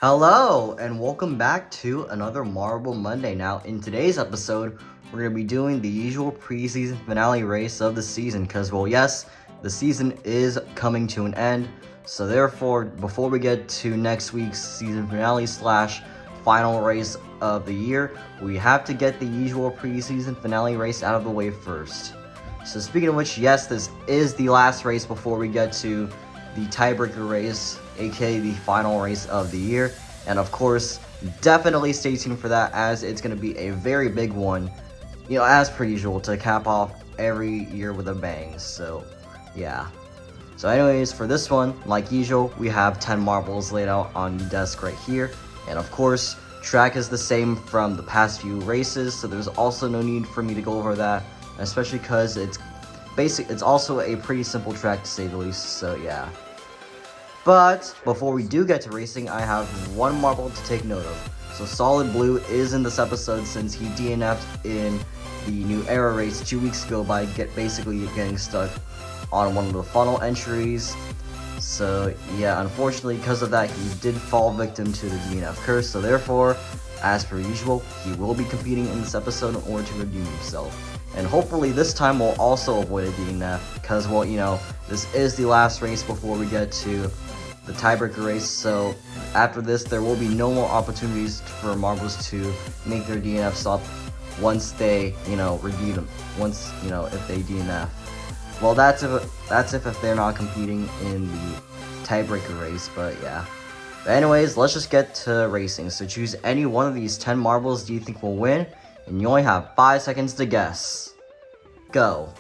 Hello, and welcome back to another Marble Monday. Now, in today's episode, we're going to be doing the usual preseason finale race of the season because, well, yes, the season is coming to an end. So, therefore, before we get to next week's season finale / final race of the year, we have to get the usual preseason finale race out of the way first. So, speaking of which, yes, this is the last race before we get to the tiebreaker race, aka the final race of the year. And of course, definitely stay tuned for that, as it's going to be a very big one, as per usual, to cap off every year with a bang. So yeah. So anyways, for this one, like usual, we have 10 marbles laid out on the desk right here. And of course, track is the same from the past few races, so there's also no need for me to go over that, especially because it's also a pretty simple track to say the least. So yeah. But before we do get to racing, I have one marble to take note of. So Solid Blue is in this episode since he DNF'd in the New Era race 2 weeks ago by basically getting stuck on one of the funnel entries. So yeah, unfortunately because of that, he did fall victim to the DNF curse. So therefore, as per usual, he will be competing in this episode in order to redeem himself. And hopefully this time we'll also avoid a DNF because, well, this is the last race before we get to the tiebreaker race. So after this, there will be no more opportunities for marbles to make their DNFs up once they, redeem them. Once, if they DNF. Well, that's if they're not competing in the tiebreaker race, but yeah. But anyways, let's just get to racing. So choose any one of these 10 marbles do you think will win, and you only have 5 seconds to guess. Go.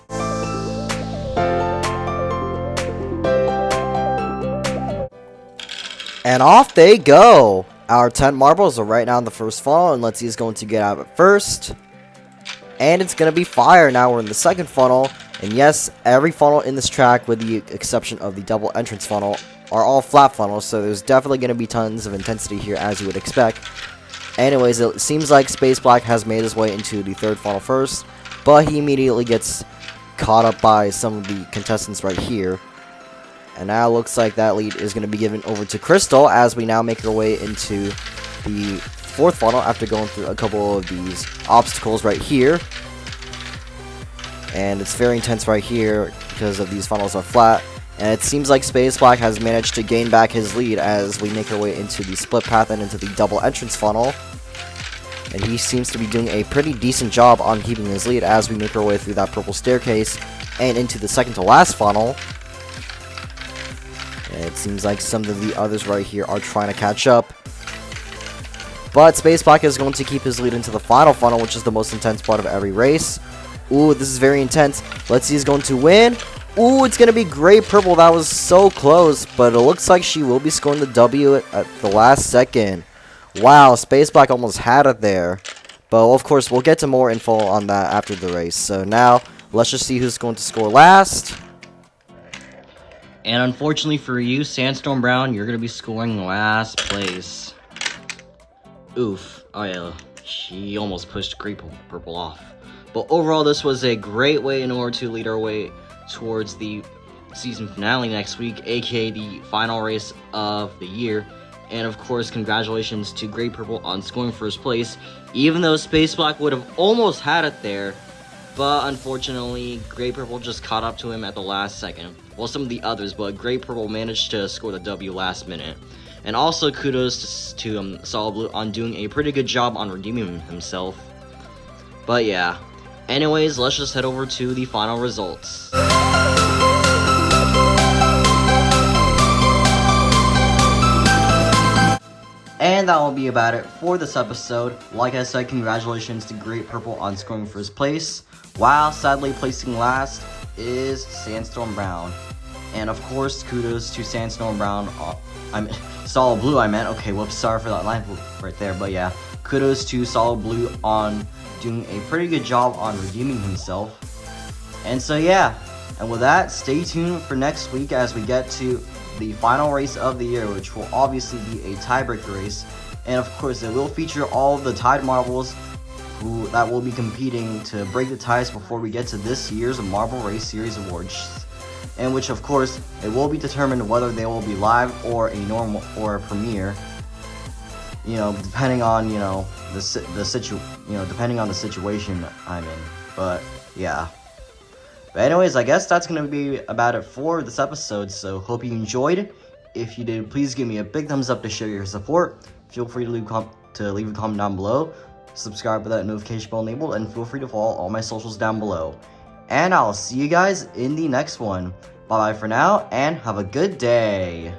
And off they go! Our 10 marbles are right now in the first funnel, and let's see who's going to get out of it first. And it's going to be fire. Now we're in the second funnel, and yes, every funnel in this track, with the exception of the double entrance funnel, are all flat funnels, so there's definitely going to be tons of intensity here, as you would expect. Anyways, it seems like Space Black has made his way into the third funnel first, but he immediately gets caught up by some of the contestants right here. And now it looks like that lead is going to be given over to Crystal, as we now make our way into the fourth funnel after going through a couple of these obstacles right here. And it's very intense right here because of these funnels are flat. And it seems like Space Black has managed to gain back his lead as we make our way into the split path and into the double entrance funnel. And he seems to be doing a pretty decent job on keeping his lead as we make our way through that purple staircase and into the second to last funnel. And it seems like some of the others right here are trying to catch up. But Space Black is going to keep his lead into the final funnel, which is the most intense part of every race. Ooh, this is very intense. Let's see who's going to win. Ooh, it's going to be Gray Purple. That was so close, but it looks like she will be scoring the W at the last second. Wow, Space Black almost had it there. But, of course, we'll get to more info on that after the race. So now, let's just see who's going to score last. And unfortunately for you, Sandstorm Brown, you're going to be scoring last place. Oof. Oh, yeah. She almost pushed Gray Purple off. But overall, this was a great way in order to lead our way towards the season finale next week, aka the final race of the year. And of course, congratulations to Gray Purple on scoring first place, even though Space Black would have almost had it there. But unfortunately, Gray Purple just caught up to him at the last second. Well, some of the others, but Gray Purple managed to score the W last minute. And also kudos to Solid Blue on doing a pretty good job on redeeming himself. But yeah. Anyways, let's just head over to the final results. And that will be about it for this episode. Like I said, congratulations to Gray Purple on scoring first place, while sadly placing last is Sandstorm Brown. And of course, kudos to Sandstorm Brown. Solid Blue, I meant. Okay, whoops, sorry for that line right there. But yeah, kudos to Solid Blue on doing a pretty good job on redeeming himself. And so yeah, and with that, stay tuned for next week as we get to the final race of the year, which will obviously be a tiebreaker race. And of course, it will feature all of the tied marbles that will be competing to break the ties before we get to this year's Marble Race Series Awards. In which, of course, it will be determined whether they will be live or a normal or a premiere. depending on, depending on the situation I'm in. But yeah. But anyways, I guess that's gonna be about it for this episode. So hope you enjoyed. If you did, please give me a big thumbs up to show your support. Feel free to leave a comment down below. Subscribe with that notification bell enabled, and feel free to follow all my socials down below. And I'll see you guys in the next one. Bye bye for now, and have a good day.